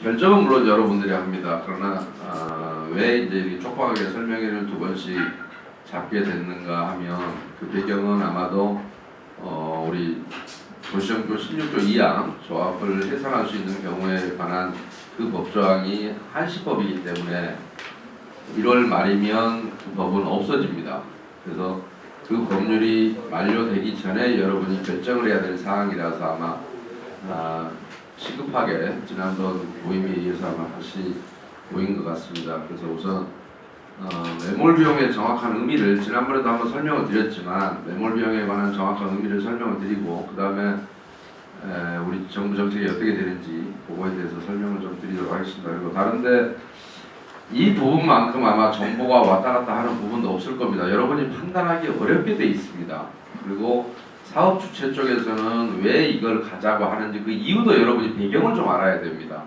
결정은 물론 여러분들이 합니다. 그러나 왜 이제 촉박하게 설명회를 2번씩 잡게 됐는가 하면 그 배경은 아마도 우리 도시정교 16조 2항 조합을 해산할 수 있는 경우에 관한 그 법조항이 한시법이기 때문에 1월 말이면 그 법은 없어집니다. 그래서 그 법률이 만료되기 전에 여러분이 결정을 해야 될 사항이라서 아마 시급하게 지난번 모임에 의해서 아마 다시 모인 것 같습니다. 그래서 우선 매몰 비용의 정확한 의미를 지난번에도 한번 설명을 드렸지만 매몰 비용에 관한 정확한 의미를 설명을 드리고 그 다음에 우리 정부 정책이 어떻게 되는지 그거에 대해서 설명을 좀 드리도록 하겠습니다. 그리고 다른데 이 부분만큼 아마 정보가 왔다 갔다 하는 부분도 없을 겁니다. 여러분이 판단하기 어렵게 돼 있습니다. 그리고 사업 주체 쪽에서는 왜 이걸 가자고 하는지 그 이유도 여러분이 배경을 좀 알아야 됩니다.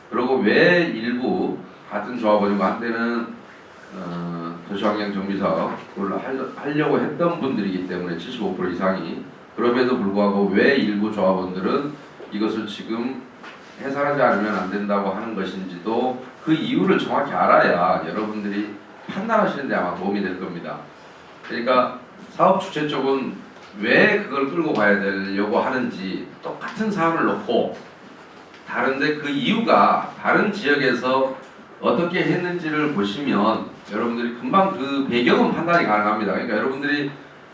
그리고 왜 일부 같은 조합원이고 한때는 도시환경정비사업을 하려고 했던 분들이기 때문에 75% 이상이 그럼에도 불구하고 왜 일부 조합원들은 이것을 지금 해산하지 않으면 안 된다고 하는 것인지도 그 이유를 정확히 알아야 여러분들이 판단하시는 데 아마 도움이 될 겁니다. 그러니까 사업 주체 쪽은 왜 그걸 끌고 가야 되려고 하는지 똑같은 사안을 놓고 다른데 그 이유가 다른 지역에서 어떻게 했는지를 보시면 여러분들이 금방 그 배경은 판단이 가능합니다. 그러니까 여러분들이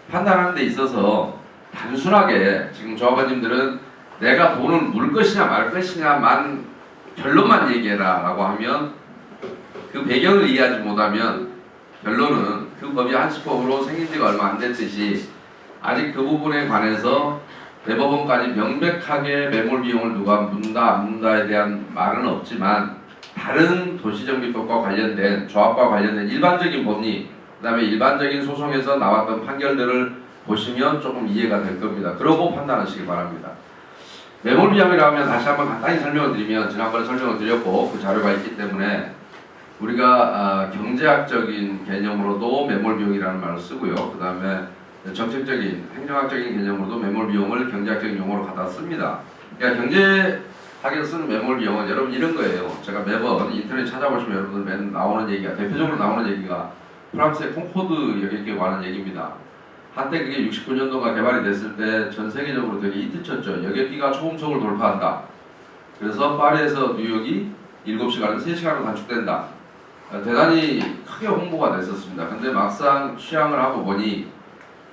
판단하는 데 있어서 단순하게 지금 조합원님들은 내가 돈을 물 것이냐 말 것이냐만 결론만 얘기해라 라고 하면 그 배경을 이해하지 못하면 결론은 그 법이 한시법으로 생긴 지가 얼마 안 됐듯이 아직 그 부분에 관해서 대법원까지 명백하게 매몰 비용을 누가 문다 안 문다에 대한 말은 없지만 다른 도시정비법과 관련된 조합과 관련된 일반적인 법리 그 다음에 일반적인 소송에서 나왔던 판결들을 보시면 조금 이해가 될 겁니다. 그러고 판단하시기 바랍니다. 매몰 비용이라고 하면 다시 한번 간단히 설명을 드리면 지난번에 설명을 드렸고 그 자료가 있기 때문에 우리가 경제학적인 개념으로도 매몰 비용이라는 말을 쓰고요. 그 다음에 정책적인 행정학적인 개념으로도 매몰 비용을 경제학적인 용어로 갖다 씁니다. 그러니까 경제학에서 쓰는 매몰 비용은 여러분 이런 거예요. 제가 매번 인터넷 찾아보시면 여러분들 맨 나오는 얘기가 대표적으로 나오는 얘기가 프랑스의 콩코드 여객기에 관한 얘기입니다. 한때 그게 69년도가 개발이 됐을 때 전 세계적으로 되게 히트쳤죠. 여객기가 초음속을 돌파한다. 그래서 파리에서 뉴욕이 7시간에서 3시간으로 단축된다. 대단히 크게 홍보가 됐었습니다. 근데 막상 취항을 하고 보니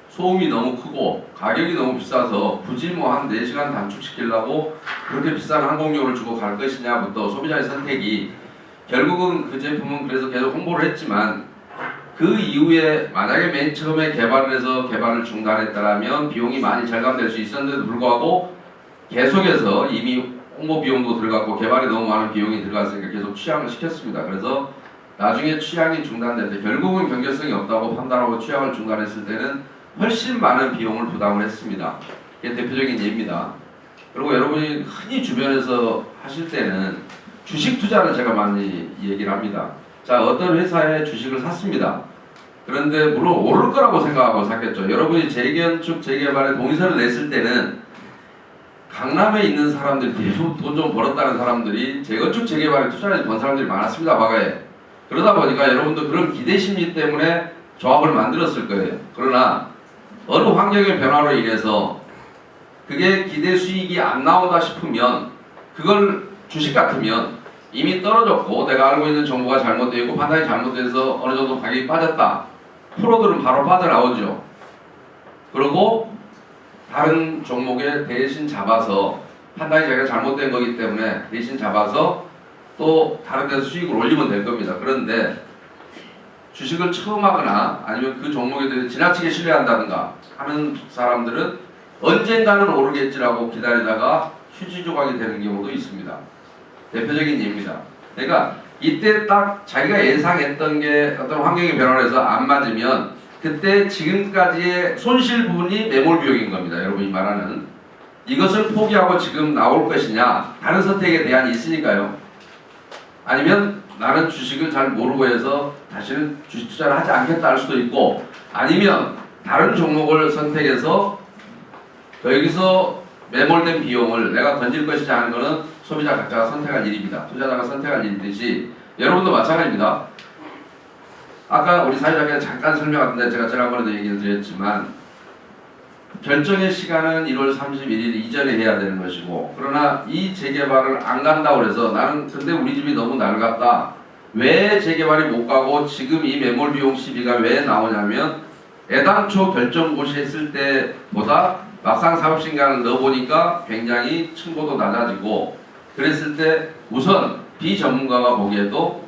소음이 너무 크고 가격이 너무 비싸서 굳이 뭐 한 4시간 단축시키려고 그렇게 비싼 항공료를 주고 갈 것이냐부터 소비자의 선택이 결국은 그 제품은 그래서 계속 홍보를 했지만 그 이후에 만약에 맨 처음에 개발을 해서 개발을 중단했다면 비용이 많이 절감될 수 있었는데도 불구하고 계속해서 이미 홍보 비용도 들어갔고 개발에 너무 많은 비용이 들어갔으니까 계속 취항을 시켰습니다. 그래서 나중에 취항이 중단될 때 결국은 경제성이 없다고 판단하고 취항을 중단했을 때는 훨씬 많은 비용을 부담을 했습니다. 이게 대표적인 예입니다. 그리고 여러분이 흔히 주변에서 하실 때는 주식 투자를 제가 많이 얘기를 합니다. 자, 어떤 회사의 주식을 샀습니다. 그런데 물론 오를 거라고 생각하고 샀겠죠. 여러분이 재건축 재개발에 동의서를 냈을 때는 강남에 있는 사람들 대부분 돈 좀 벌었다는 사람들이 재건축 재개발에 투자해서 번 사람들이 많았습니다. 과거에. 그러다 보니까 여러분도 그런 기대 심리 때문에 조합을 만들었을 거예요. 그러나 어느 환경의 변화로 인해서 그게 기대 수익이 안 나온다 싶으면 그걸 주식 같으면 이미 떨어졌고 내가 알고 있는 정보가 잘못되어 있고 판단이 잘못돼서 어느 정도 가격이 빠졌다. 프로들은 바로 빠져나오죠. 그리고 다른 종목에 대신 잡아서 판단이 자기가 잘못된 거기 때문에 대신 잡아서 또 다른 데서 수익을 올리면 될 겁니다. 그런데 주식을 처음 하거나 아니면 그 종목에 대해서 지나치게 신뢰한다든가 하는 사람들은 언젠가는 오르겠지라고 기다리다가 휴지 조각이 되는 경우도 있습니다. 대표적인 예입니다. 그러니까 이때 딱 자기가 예상했던 게 어떤 환경의 변화를 해서 안 맞으면 그때 지금까지의 손실 부분이 매몰 비용인 겁니다. 여러분이 말하는 이것을 포기하고 지금 나올 것이냐 다른 선택에 대안이 있으니까요. 아니면 나는 주식을 잘 모르고 해서 다시는 주식 투자를 하지 않겠다 할 수도 있고 아니면 다른 종목을 선택해서 여기서 매몰된 비용을 내가 던질 것이지 하는 것은 소비자 각자가 선택할 일입니다. 투자자가 선택할 일이듯이 여러분도 마찬가지입니다. 아까 우리 사회자께서 잠깐 설명하는데 제가 지난번에도 얘기를 드렸지만 결정의 시간은 1월 31일 이전에 해야 되는 것이고, 그러나 이 재개발을 안 간다고 해서 나는 근데 우리 집이 너무 낡았다, 왜 재개발이 못 가고 지금 이 매몰 비용 시비가 왜 나오냐면 애당초 결정 고시했을 때보다 막상 사업신간을 넣어보니까 굉장히 층고도 낮아지고, 그랬을 때 우선 비전문가가 보기에도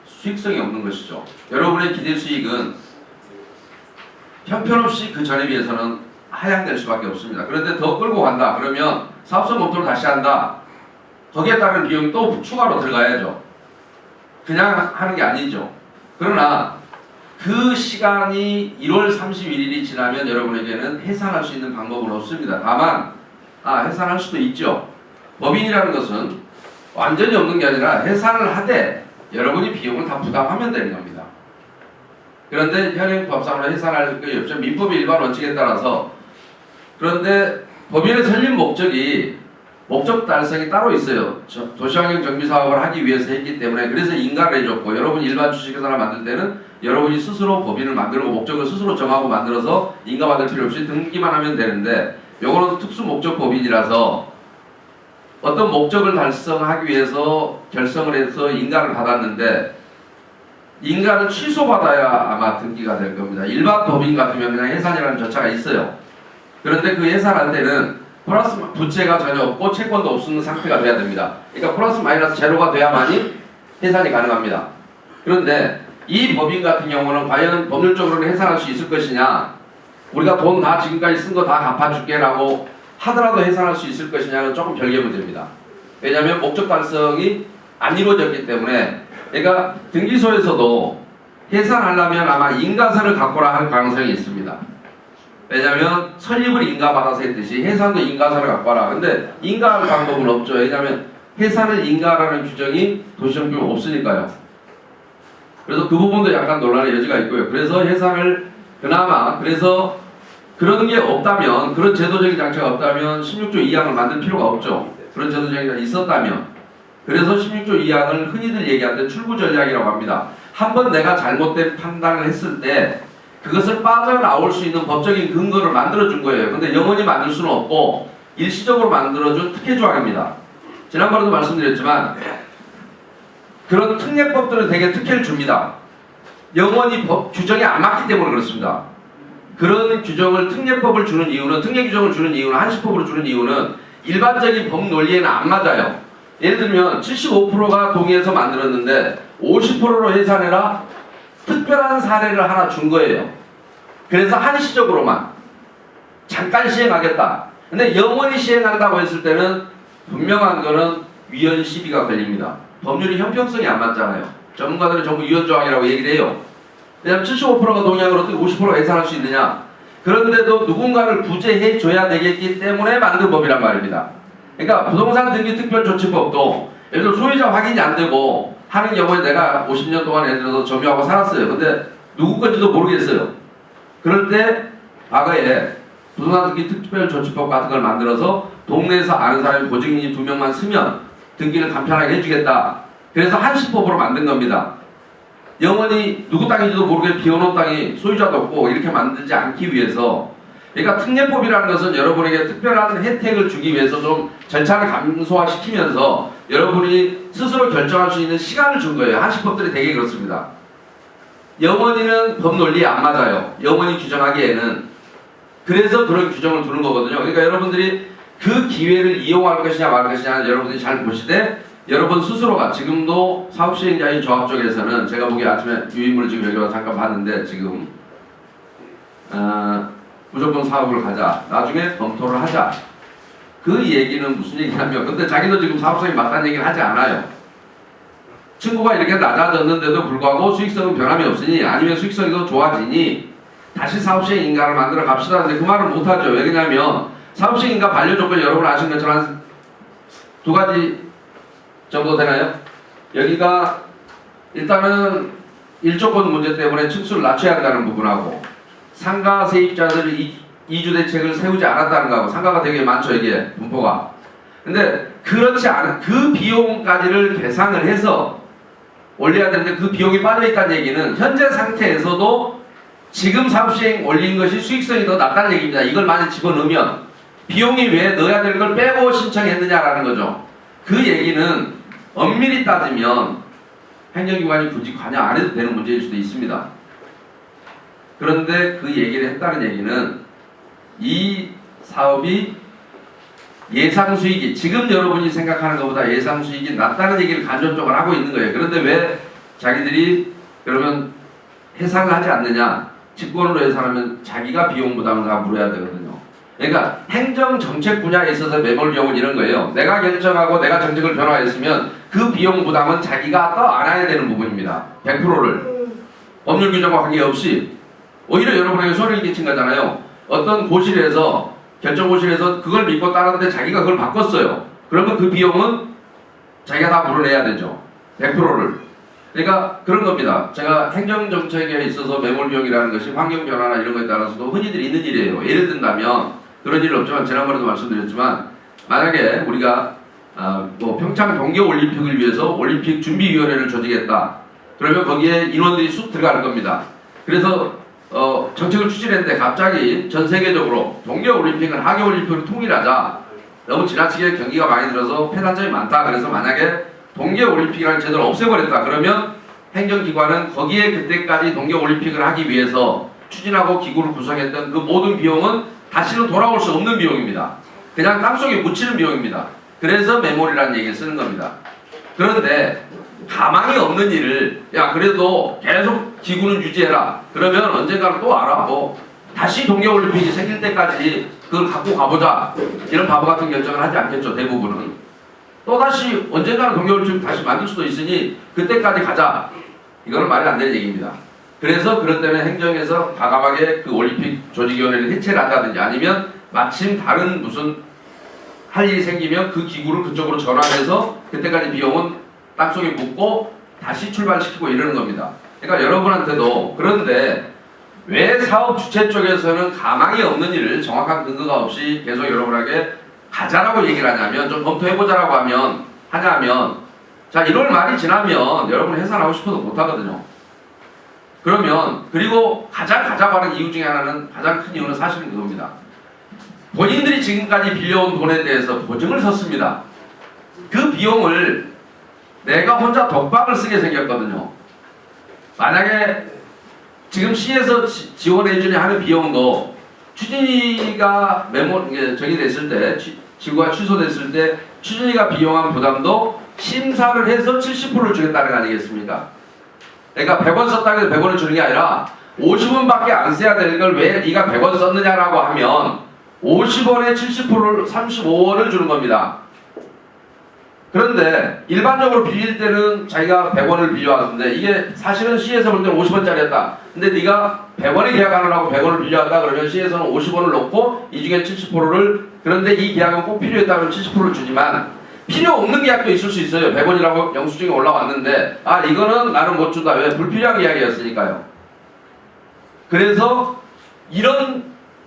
수익성이 없는 것이죠. 여러분의 기대 수익은 형편없이 그 전에 비해서는 하향될 수밖에 없습니다. 그런데 더 끌고 간다 그러면 사업성 검토를 다시 한다, 거기에 따른 비용이 또 추가로 들어가야죠. 그냥 하는 게 아니죠. 그러나 그 시간이 1월 31일이 지나면 여러분에게는 해산할 수 있는 방법은 없습니다. 다만 해산할 수도 있죠. 법인이라는 것은 완전히 없는 게 아니라 해산을 하되 여러분이 비용을 다 부담하면 되는 겁니다. 그런데 현행법상으로 해산할 게 없죠. 민법의 일반 원칙에 따라서. 그런데 법인의 설립 목적이 목적 달성이 따로 있어요. 도시환경 정비 사업을 하기 위해서 했기 때문에, 그래서 인가를 해줬고, 여러분 일반 주식회사를 만들 때는 여러분이 스스로 법인을 만들고 목적을 스스로 정하고 만들어서 인가받을 필요 없이 등기만 하면 되는데, 요거는 특수 목적 법인이라서 어떤 목적을 달성하기 위해서 결성을 해서 인가를 받았는데 인가를 취소받아야 아마 등기가 될 겁니다. 일반 법인 같으면 그냥 해산이라는 절차가 있어요. 그런데 그 해산할 때는 플러스 부채가 전혀 없고 채권도 없는 상태가 돼야 됩니다. 그러니까 플러스 마이너스 제로가 돼야만이 해산이 가능합니다. 그런데 이 법인 같은 경우는 과연 법률적으로는 해산할 수 있을 것이냐, 우리가 돈 다 지금까지 쓴 거 다 갚아줄게 라고 하더라도 해산할 수 있을 것이냐는 조금 별개 문제입니다. 왜냐하면 목적 달성이 안 이루어졌기 때문에. 그러니까 등기소에서도 해산하려면 아마 인가서를 갖고라 할 가능성이 있습니다. 왜냐하면 설립을 인가받아서 했듯이 해산도 인가서를 갖고 와라. 근데 인가할 방법은 없죠. 왜냐하면 해산을 인가라는 규정이 도시정비는 없으니까요. 그래서 그 부분도 약간 논란의 여지가 있고요. 그래서 해산을 그나마, 그래서 그런 게 없다면, 그런 제도적인 장치가 없다면 16조 2항을 만들 필요가 없죠. 그런 제도적인 장치가 있었다면. 그래서 16조 2항을 흔히들 얘기할 때 출구 전략이라고 합니다. 한번 내가 잘못된 판단을 했을 때 그것을 빠져나올 수 있는 법적인 근거를 만들어준 거예요. 근데 영원히 만들 수는 없고 일시적으로 만들어준 특혜 조항입니다. 지난번에도 말씀드렸지만 그런 특례법들은 대개 특혜를 줍니다. 영원히 법 규정이 안 맞기 때문에 그렇습니다. 그런 규정을 특례법을 주는 이유는, 특례 규정을 주는 이유는, 한시법으로 주는 이유는 일반적인 법 논리에는 안 맞아요. 예를 들면 75%가 동의해서 만들었는데 50%로 해산해라, 특별한 사례를 하나 준 거예요. 그래서 한시적으로만 잠깐 시행하겠다. 근데 영원히 시행한다고 했을 때는 분명한 거는 위헌 시비가 걸립니다. 법률이 형평성이 안 맞잖아요. 전문가들은 전부 위헌 조항이라고 얘기를 해요. 왜냐하면 75%가 동의하면 어떻게 50%가 해산할 수 있느냐. 그런데도 누군가를 구제해 줘야 되겠기 때문에 만든 법이란 말입니다. 그러니까 부동산 등기 특별조치법도 예를 들어 소유자 확인이 안 되고 하는 경우에 내가 50년 동안 예를 들어서 점유하고 살았어요. 근데 누구 건지도 모르겠어요. 그럴 때 과거에 부동산 등기 특별조치법 같은 걸 만들어서 동네에서 아는 사람이 보증인이 2명만 쓰면 등기를 간편하게 해주겠다. 그래서 한시법으로 만든 겁니다. 영원히 누구 땅인지도 모르게 비워놓은 땅이 소유자도 없고 이렇게 만들지 않기 위해서. 그러니까 특례법이라는 것은 여러분에게 특별한 혜택을 주기 위해서 좀 절차를 간소화시키면서 여러분이 스스로 결정할 수 있는 시간을 준 거예요. 한시법들이 되게 그렇습니다. 영원히는 법 논리에 안 맞아요. 영원히 규정하기에는. 그래서 그런 규정을 두는 거거든요. 그러니까 여러분들이 그 기회를 이용할 것이냐 말 것이냐 여러분들이 잘 보시되, 여러분 스스로가 지금도 사업시행자인 조합 쪽에서는 제가 보기에 아침에 유인물을 지금 여기 와서 잠깐 봤는데 지금 무조건 사업을 가자, 나중에 검토를 하자, 그 얘기는 무슨 얘기냐면, 근데 자기도 지금 사업성이 맞다는 얘기를 하지 않아요. 층고가 이렇게 낮아졌는데도 불구하고 수익성은 변함이 없으니, 아니면 수익성이 더 좋아지니 다시 사업시행 인가를 만들어 갑시다. 근데 그 말을 못하죠. 왜냐면 사업시행 인가 반려 조건이 여러분 아시는 것처럼 한 2가지 정도 되나요? 여기가 일단은 1조건 문제 때문에 층수를 낮춰야 한다는 부분하고, 상가 세입자들을 이주 대책을 세우지 않았다는 거하고 상가가 되게 많죠, 이게 분포가. 근데 그렇지 않은 그 비용까지를 계산을 해서 올려야 되는데 그 비용이 빠져 있다는 얘기는 현재 상태에서도 지금 사업 시행 올린 것이 수익성이 더 낮다는 얘기입니다. 이걸 만약 집어넣으면 비용이 왜 넣어야 될 걸 빼고 신청했느냐라는 거죠. 그 얘기는 엄밀히 따지면 행정기관이 굳이 관여 안 해도 되는 문제일 수도 있습니다. 그런데 그 얘기를 했다는 얘기는 이 사업이 예상 수익이 지금 여러분이 생각하는 것보다 예상 수익이 낮다는 얘기를 간접적으로 하고 있는 거예요. 그런데 왜 자기들이 그러면 해상을 하지 않느냐? 직권으로 해상하면 자기가 비용 부담을 다 물어야 되거든요. 그러니까 행정 정책 분야에 있어서 매몰 비용은 이런 거예요. 내가 결정하고 내가 정책을 변화했으면 그 비용 부담은 자기가 또 안아야 되는 부분입니다. 100%를 법률 규정과 관계없이 오히려 여러분에게 손해를 끼친 거잖아요. 어떤 고실에서 결정고실에서 그걸 믿고 따랐는데 자기가 그걸 바꿨어요. 그러면 그 비용은 자기가 다 물어내야 되죠. 100%를. 그러니까 그런 겁니다. 제가 행정정책에 있어서 매몰 비용이라는 것이 환경변화나 이런 거에 따라서도 흔히들 있는 일이에요. 예를 든다면 그런 일은 없지만 지난번에도 말씀드렸지만 만약에 우리가 뭐 평창 동계올림픽을 위해서 올림픽 준비위원회를 조직했다. 그러면 거기에 인원들이 쑥 들어갈 겁니다. 그래서 정책을 추진했는데 갑자기 전 세계적으로 동계올림픽은 하계올림픽으로 통일하자. 너무 지나치게 경기가 많이 들어서 폐단점이 많다. 그래서 만약에 동계올림픽이라는 제도를 없애버렸다. 그러면 행정기관은 거기에 그때까지 동계올림픽을 하기 위해서 추진하고 기구를 구성했던 그 모든 비용은 다시는 돌아올 수 없는 비용입니다. 그냥 땅속에 묻히는 비용입니다. 그래서 메모리라는 얘기를 쓰는 겁니다. 그런데 가망이 없는 일을 야 그래도 계속 기구는 유지해라. 그러면 언젠가는 또 알아. 뭐 다시 동계올림픽이 생길 때까지 그걸 갖고 가보자. 이런 바보 같은 결정을 하지 않겠죠. 대부분은. 또다시 언젠가는 동계올림픽 다시 만들 수도 있으니 그때까지 가자. 이거는 말이 안 되는 얘기입니다. 그래서 그런 때문에 행정에서 과감하게 그 올림픽 조직위원회를 해체를 한다든지 아니면 마침 다른 무슨 할 일이 생기면 그 기구를 그쪽으로 전환해서 그때까지 비용은 땅속에 묻고 다시 출발시키고 이러는 겁니다. 그러니까 여러분한테도 그런데 왜 사업 주체 쪽에서는 가망이 없는 일을 정확한 근거가 없이 계속 여러분에게 가자라고 얘기를 하냐면 좀 검토해보자라고 하냐면 자 1월 말이 지나면 여러분 해산하고 싶어도 못하거든요. 그러면 그리고 가자고 하는 이유 중에 하나는 가장 큰 이유는 사실은 그겁니다. 본인들이 지금까지 빌려온 돈에 대해서 보증을 섰습니다. 그 비용을 내가 혼자 독박을 쓰게 생겼거든요. 만약에 지금 시에서 지원해주니 하는 비용도 추진위가 정의됐을 때 지구가 취소됐을 때 추진위가 비용한 부담도 심사를 해서 70%를 주겠다는 거 아니겠습니까? 그러니까 100원 썼다고 해서 100원을 주는 게 아니라 50원밖에 안 써야 될 걸 왜 네가 100원 썼느냐라고 하면 50원에 70%를 35원을 주는 겁니다. 그런데 일반적으로 빌릴 때는 자기가 100원을 빌려왔는데 이게 사실은 시에서 볼 때는 50원짜리였다. 근데 네가 100원에 계약하느라고 100원을 빌려왔다 그러면 시에서는 50원을 놓고 이 중에 70%를 그런데 이 계약은 꼭 필요했다면 70%를 주지만 필요 없는 계약도 있을 수 있어요. 100원이라고 영수증이 올라왔는데 아 이거는 나는 못 준다. 왜? 불필요한 이야기였으니까요. 그래서 이런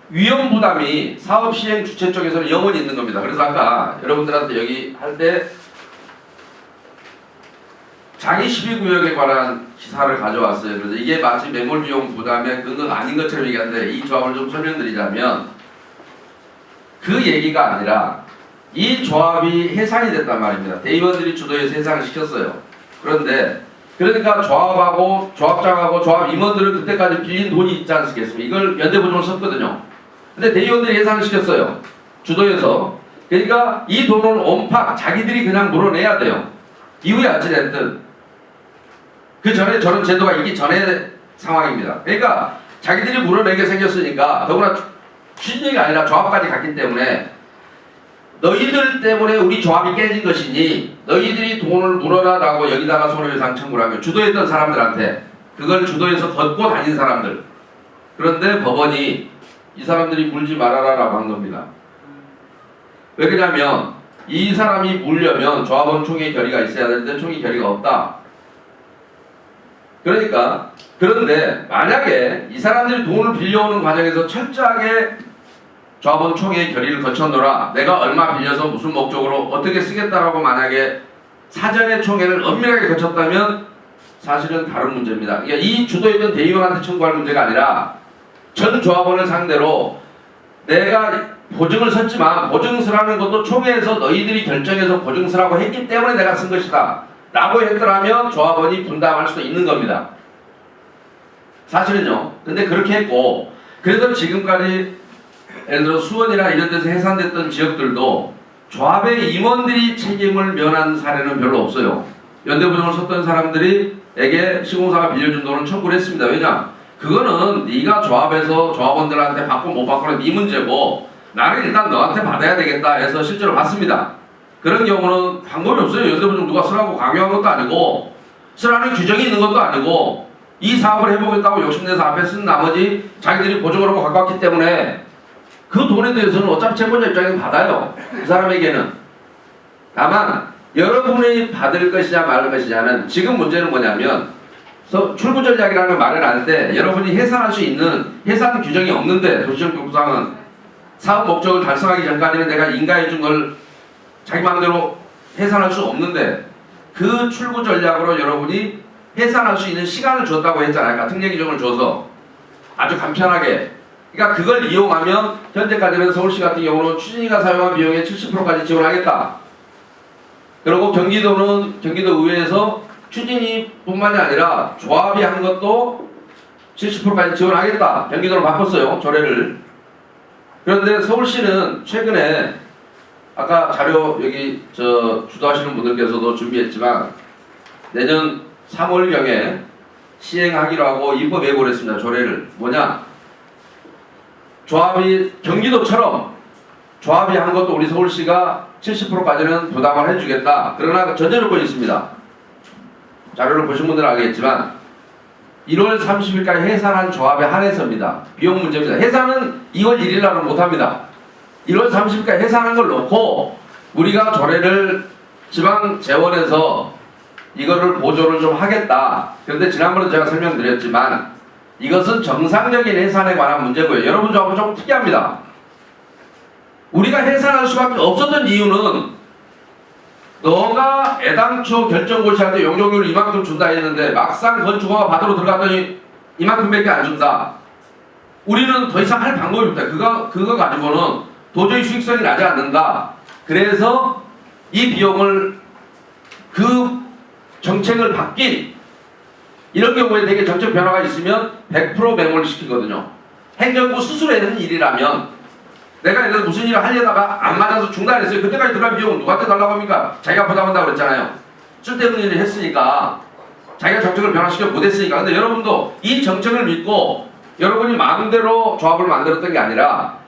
위험 부담이 사업 시행 주체 쪽에서는 영원히 있는 겁니다. 그래서 아까 여러분들한테 여기 할 때 장애 12구역에 관한 기사를 가져왔어요. 그래서 이게 마치 매몰 비용 부담의 근거가 아닌 것처럼 얘기하는데 이 조합을 좀 설명드리자면 그 얘기가 아니라 이 조합이 해산이 됐단 말입니다. 대의원들이 주도해서 해산을 시켰어요. 그런데 그러니까 조합하고 조합장하고 조합 임원들은 그때까지 빌린 돈이 있지 않겠습니까? 이걸 연대보증을 썼거든요. 근데 대의원들이 해산을 시켰어요. 주도해서. 그러니까 이 돈을 온팍 자기들이 그냥 물어내야 돼요. 이후에 어찌됐든 그 전에 저런 제도가 있기 전의 상황입니다. 그러니까 자기들이 물어내게 생겼으니까 더구나 추진위가 아니라 조합까지 갔기 때문에 너희들 때문에 우리 조합이 깨진 것이니 너희들이 돈을 물어라라고 여기다가 손해배상 청구를 하면 주도했던 사람들한테 그걸 주도해서 걷고 다닌 사람들. 그런데 법원이 이 사람들이 물지 말아라라고 한 겁니다. 왜 그러냐면 이 사람이 물려면 조합원 총회 결의가 있어야 되는데 총회 결의가 없다. 그러니까 그런데 만약에 이 사람들이 돈을 빌려오는 과정에서 철저하게 조합원 총회 결의를 거쳤노라. 내가 얼마 빌려서 무슨 목적으로 어떻게 쓰겠다라고 만약에 사전에 총회를 엄밀하게 거쳤다면 사실은 다른 문제입니다. 그러니까 이 주도했던 대의원한테 청구할 문제가 아니라 전 조합원을 상대로 내가 보증을 섰지만 보증서라는 것도 총회에서 너희들이 결정해서 보증서라고 했기 때문에 내가 쓴 것이다 라고 했더라면 조합원이 분담할 수도 있는 겁니다. 사실은요. 근데 그렇게 했고, 그래서 지금까지 예를 들어 수원이나 이런 데서 해산됐던 지역들도 조합의 임원들이 책임을 면한 사례는 별로 없어요. 연대보증을 섰던 사람들에게 시공사가 빌려준 돈을 청구를 했습니다. 왜냐? 그거는 네가 조합에서 조합원들한테 받고 못 받고는 네 문제고 나는 일단 너한테 받아야 되겠다 해서 실제로 받습니다. 그런 경우는 방법이 없어요. 연대보증 누가 쓰라고 강요한 것도 아니고 쓰라는 규정이 있는 것도 아니고 이 사업을 해보겠다고 욕심내서 앞에 쓴 나머지 자기들이 보증을 하고 갖고 왔기 때문에 그 돈에 대해서는 어차피 채권자 입장에서 받아요. 그 사람에게는. 다만 여러분이 받을 것이냐 말 것이냐는 지금 문제는 뭐냐면 출구 전략이라는 말을 할 때 여러분이 해산할 수 있는 해산 규정이 없는데 도시정법상은 사업 목적을 달성하기 전까지는 내가 인가해 준 걸 자기 마음대로 해산할 수 없는데 그 출구 전략으로 여러분이 해산할 수 있는 시간을 줬다고 했잖아요. 그러니까 특례 규정을 줘서 아주 간편하게. 그러니까 그걸 이용하면 현재까지는 서울시 같은 경우는 추진위가 사용한 비용의 70%까지 지원하겠다. 그리고 경기도는 경기도 의회에서 추진위뿐만이 아니라 조합이 한 것도 70%까지 지원하겠다. 경기도로 바꿨어요. 조례를. 그런데 서울시는 최근에 아까 자료 여기 주도하시는 분들께서도 준비했지만 내년 3월경에 시행하기로 하고 입법 예고를 했습니다. 조례를. 뭐냐? 조합이 경기도처럼 조합이 한 것도 우리 서울시가 70%까지는 부담을 해주겠다. 그러나 전제 조건이 있습니다. 자료를 보신 분들은 알겠지만 1월 30일까지 해산한 조합에 한해서입니다. 비용 문제입니다. 해산은 2월 1일 날은 못합니다. 1월 30일까지 해산한 걸 놓고 우리가 조례를 지방재원에서 이거를 보조를 좀 하겠다. 그런데 지난번에 제가 설명드렸지만 이것은 정상적인 해산에 관한 문제고요. 여러분 조합은 조금 특이합니다. 우리가 해산할 수밖에 없었던 이유는 너가 애당초 결정고시할 때 용적률을 이만큼 준다 했는데 막상 건축허가 받으러 들어갔더니 이만큼밖에 안 준다. 우리는 더 이상 할 방법이 없다. 그거 가지고는 도저히 수익성이 나지 않는다. 그래서 이 비용을 그 정책을 바뀐 이런 경우에 되게 정책 변화가 있으면 100% 매몰 시키거든요. 행정부 스스로 하는 일이라면 내가 예를 들어 무슨 일을 하려다가 안 맞아서 중단했어요. 그때까지 들어간 비용은 누구한테 달라고 합니까? 자기가 부담한다고 그랬잖아요. 쓸데없는 일을 했으니까 자기가 정책을 변화시켜 못했으니까. 근데 여러분도 이 정책을 믿고 여러분이 마음대로 조합을 만들었던 게 아니라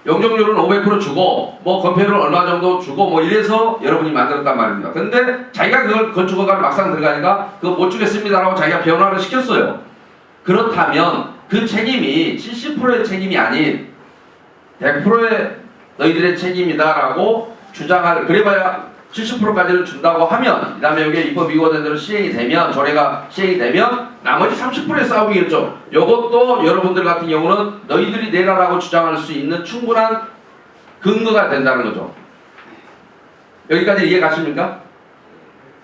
용적률은 500% 주고 뭐 건폐율을 얼마 정도 주고 뭐 이래서 여러분이 만들었단 말입니다. 근데 자기가 그걸 건축허가를 막상 들어가니까 그거 못 주겠습니다라고 자기가 변화를 시켰어요. 그렇다면 그 책임이 70%의 책임이 아닌 100%의 너희들의 책임이다라고 주장할, 그래봐야 70%까지는 준다고 하면, 그 다음에 이게 입법 이고된 대로 시행이 되면, 조례가 시행이 되면 나머지 30%의 싸움이겠죠. 이것도 여러분들 같은 경우는 너희들이 내라라고 주장할 수 있는 충분한 근거가 된다는 거죠. 여기까지 이해 가십니까?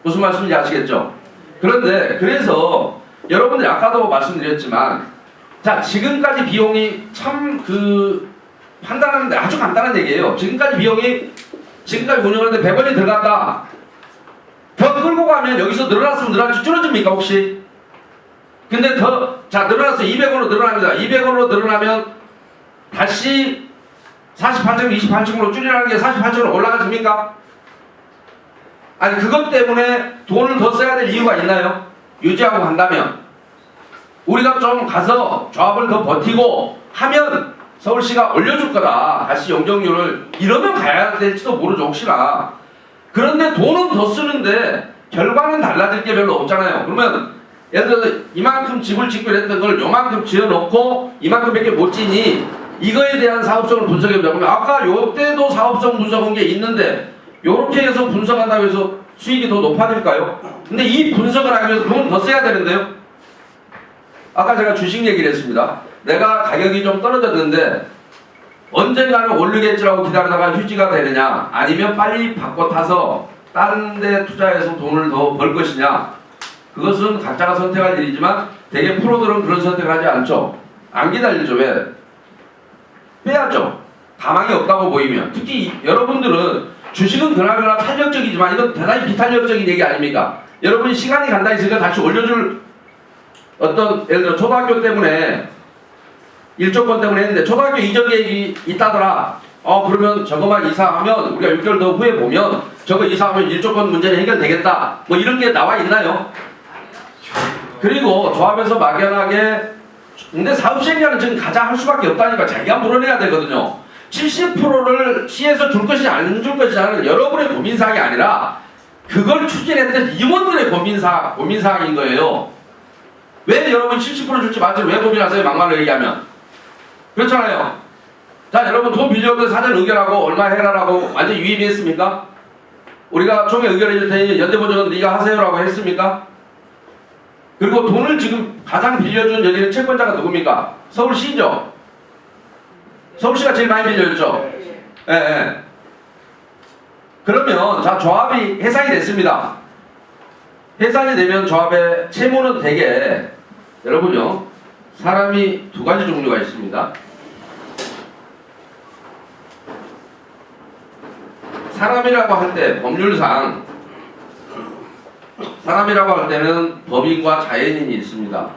무슨 말씀인지 아시겠죠? 그런데 그래서 여러분들이 아까도 말씀드렸지만, 자, 지금까지 비용이 참 판단하는데 아주 간단한 얘기예요. 지금까지 비용이 지금까지 운영하는데 100원이 들어갔다. 더 끌고 가면 여기서 늘어났으면 늘어날지 줄어집니까 혹시? 근데 늘어났어. 200원으로 늘어납니다. 200원으로 늘어나면 다시 48층, 28층으로 줄이라는 게 48층으로 올라가집니까? 아니 그것 때문에 돈을 더 써야 될 이유가 있나요? 유지하고 간다면 우리가 좀 가서 조합을 더 버티고 하면 서울시가 올려줄 거다. 다시 용적률을 이러면 가야 될지도 모르죠. 혹시나. 그런데 돈은 더 쓰는데 결과는 달라질 게 별로 없잖아요. 그러면 예를 들어서 이만큼 집을 짓기로 했던 걸 요만큼 지어놓고 이만큼밖에 못 지니 이거에 대한 사업성을 분석해보자. 그러면 아까 요때도 사업성 분석한 게 있는데 요렇게 해서 분석한다고 해서 수익이 더 높아질까요? 근데 이 분석을 하기 위해서 돈을 더 써야 되는데요. 아까 제가 주식 얘기를 했습니다. 내가 가격이 좀 떨어졌는데 언젠가는 오르겠지라고 기다리다가 휴지가 되느냐, 아니면 빨리 바꿔 타서 다른 데 투자해서 돈을 더 벌 것이냐, 그것은 각자가 선택할 일이지만 대개 프로들은 그런 선택을 하지 않죠. 안 기다리죠. 왜? 빼야죠. 가망이 없다고 보이면. 특히 여러분들은 주식은 그나저나 탄력적이지만 이건 대단히 비탄력적인 얘기 아닙니까? 여러분이 시간이 간다 있으니까 다시 올려줄 어떤, 예를 들어 초등학교 때문에 1조건 때문에 했는데 초등학교 이전 계획이 있다더라. 그러면 저거만 이사하면 우리가 6개월 더 후에 보면 저거 이사하면 1조건 문제는 해결되겠다. 뭐 이런 게 나와 있나요? 그리고 조합에서 막연하게, 근데 사업시행자는 지금 가장 할 수밖에 없다니까 자기가 물어내야 되거든요. 70%를 C에서 줄 것이냐 안 줄 것이냐는 여러분의 고민사항이 아니라 그걸 추진했던 임원들의 고민사항인 거예요. 왜 여러분 70% 줄지 말지 왜 고민하세요? 막말로 얘기하면. 그렇잖아요. 자, 여러분 돈 빌려올 때 사전 의결하고 얼마 해라라고 완전 유의미했습니까? 우리가 총회 의결해 줄 테니 연대보증은 네가 하세요라고 했습니까? 그리고 돈을 지금 가장 빌려준 여기는 채권자가 누굽니까? 서울시죠? 서울시가 제일 많이 빌려줬죠? 예. 그러면 자, 조합이 해산이 됐습니다. 해산이 되면 조합의 채무는 대개 여러분요, 사람이 두 가지 종류가 있습니다. 사람이라고 할 때 법률상 사람이라고 할 때는 법인과 자연인이 있습니다.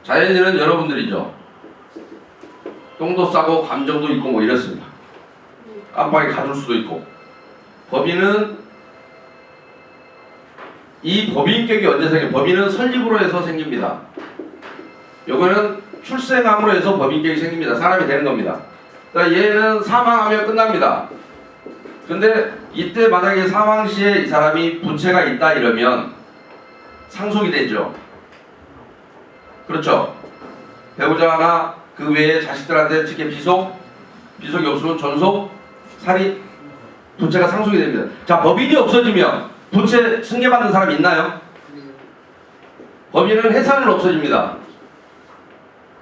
자연인은 여러분들이죠. 똥도 싸고 감정도 있고 뭐 이렇습니다. 깜빡이 가둘 수도 있고. 법인은 이 법인격이 언제 생겨요? 법인은 설립으로 해서 생깁니다. 요거는 출생함으로 해서 법인격이 생깁니다. 사람이 되는 겁니다. 그러니까 얘는 사망하면 끝납니다. 근데 이때 만약에 사망 시에 이 사람이 부채가 있다 이러면 상속이 되죠. 그렇죠? 배우자나 그 외에 자식들한테 직계 비속이 없으면 존속, 살인, 부채가 상속이 됩니다. 자, 법인이 없어지면 부채 승계받는 사람이 있나요? 법인은 해산은 없어집니다.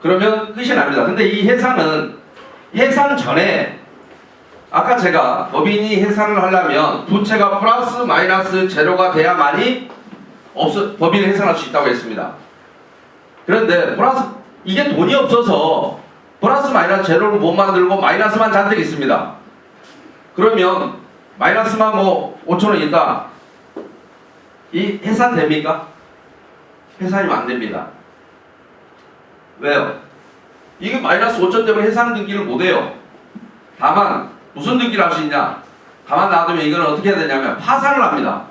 그러면 끝이 납니다. 근데 이 해산은 해산 전에 아까 제가 법인이 해산을 하려면 부채가 플러스 마이너스 제로가 돼야만이 법인이 해산할 수 있다고 했습니다. 그런데 이게 돈이 없어서 플러스 마이너스 제로를 못 만들고 마이너스만 잔뜩 있습니다. 그러면 마이너스만 뭐 5,000원 있다. 이 해산 됩니까? 해산이 안 됩니다. 왜요? 이게 마이너스 5천 때문에 해상 등기를 못 해요. 다만 무슨 등기를 할 수 있냐? 가만 놔두면 이건 어떻게 해야 되냐면 파산을 합니다.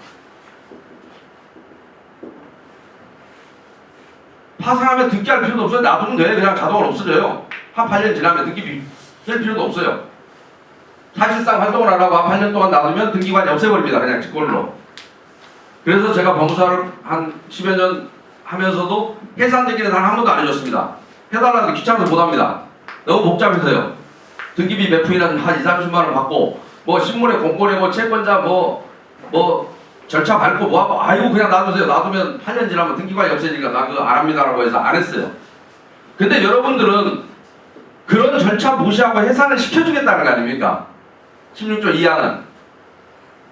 파산하면 등기할 필요도 없어요. 놔두면 돼. 그냥 자동으로 없어져요. 한 8년 지나면 등기 쓸 필요도 없어요. 사실상 활동을 안 하고 한 8년 동안 놔두면 등기관이 없애버립니다. 그냥 직권으로. 그래서 제가 법무사를 한 10여 년 하면서도 해산 등기는 단 한 번도 안 해줬습니다. 해달라는 게 귀찮아서 못합니다. 너무 복잡해서요. 등기비 몇 푼이나 한 20-30만 원 받고 뭐 신문에 공고 내고 채권자 뭐 절차 밟고 뭐하고 아이고 그냥 놔두세요. 놔두면 8년 지나면 등기관이 없어지니까 나 그거 안 합니다라고 해서 안 했어요. 근데 여러분들은 그런 절차 무시하고 해산을 시켜주겠다는 거 아닙니까? 16조 2항은.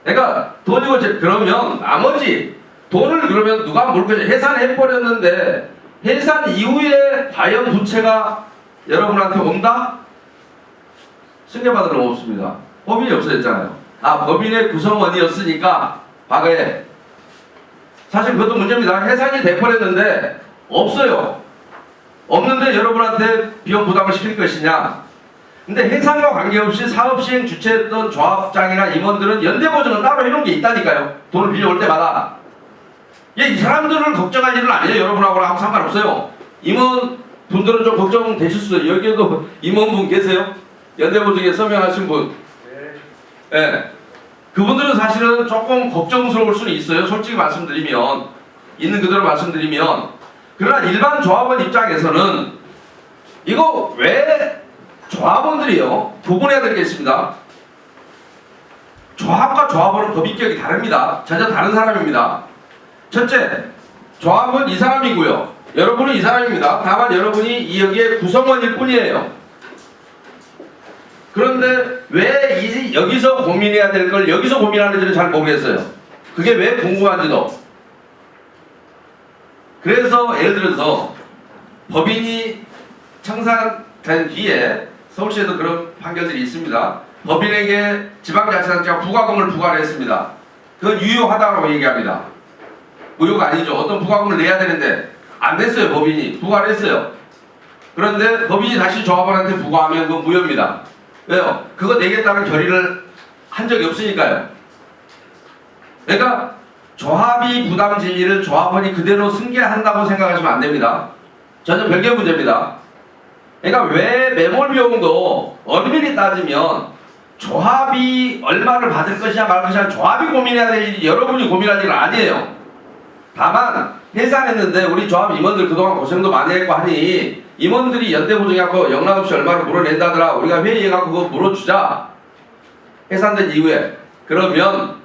그러니까 돈이고 그러면 나머지 돈을 그러면 누가 물 거냐? 해산해버렸는데 해산 이후에 과연 부채가 여러분한테 온다? 승계받으러 없습니다. 법인이 없어졌잖아요. 법인의 구성원이었으니까 과거에 사실 그것도 문제입니다. 해산이 돼버렸는데 없어요. 없는데 여러분한테 비용 부담을 시킬 것이냐? 근데 해산과 관계없이 사업시행 주최했던 조합장이나 임원들은 연대보증은 따로 해놓은 게 있다니까요. 돈을 빌려올 때마다. 이 사람들을 걱정할 일은 아니에요. 여러분하고는 아무 상관없어요. 임원분들은 좀 걱정되실 수 있어요. 여기에도 임원분 계세요? 연대보증에 서명하신 분. 네. 그분들은 사실은 조금 걱정스러울 수는 있어요. 솔직히 말씀드리면. 있는 그대로 말씀드리면. 그러나 일반 조합원 입장에서는 이거 왜 조합원들이요? 구분해야 될 게 있습니다. 조합과 조합원은 법인격이 다릅니다. 전혀 다른 사람입니다. 첫째, 조합은 이 사람이고요. 여러분은 이 사람입니다. 다만 여러분이 여기에 구성원일 뿐이에요. 그런데 왜 여기서 고민해야 될 걸 여기서 고민하는지는 잘 모르겠어요. 그게 왜 궁금한지도. 그래서 예를 들어서 법인이 청산된 뒤에 서울시에도 그런 판결들이 있습니다. 법인에게 지방자치단체가 부과금을 부과를 했습니다. 그건 유효하다고 얘기합니다. 무효가 아니죠. 어떤 부과금을 내야 되는데 안 냈어요. 법인이 부과를 했어요. 그런데 법인이 다시 조합원한테 부과하면 그건 무효입니다. 왜요? 그거 내겠다는 결의를 한 적이 없으니까요. 그러니까 조합이 부담 진리를 조합원이 그대로 승계한다고 생각하시면 안 됩니다. 전혀 별개 문제입니다. 그러니까 왜 매몰 비용도 엄밀히 따지면 조합이 얼마를 받을 것이냐 말 것이냐 조합이 고민해야 될 일이 여러분이 고민할 일은 아니에요. 다만 해산했는데 우리 조합 임원들 그동안 고생도 많이 했고 하니 임원들이 연대보증해갖고 영락없이 얼마를 물어낸다더라. 우리가 회의해갖고 그거 물어주자. 해산된 이후에. 그러면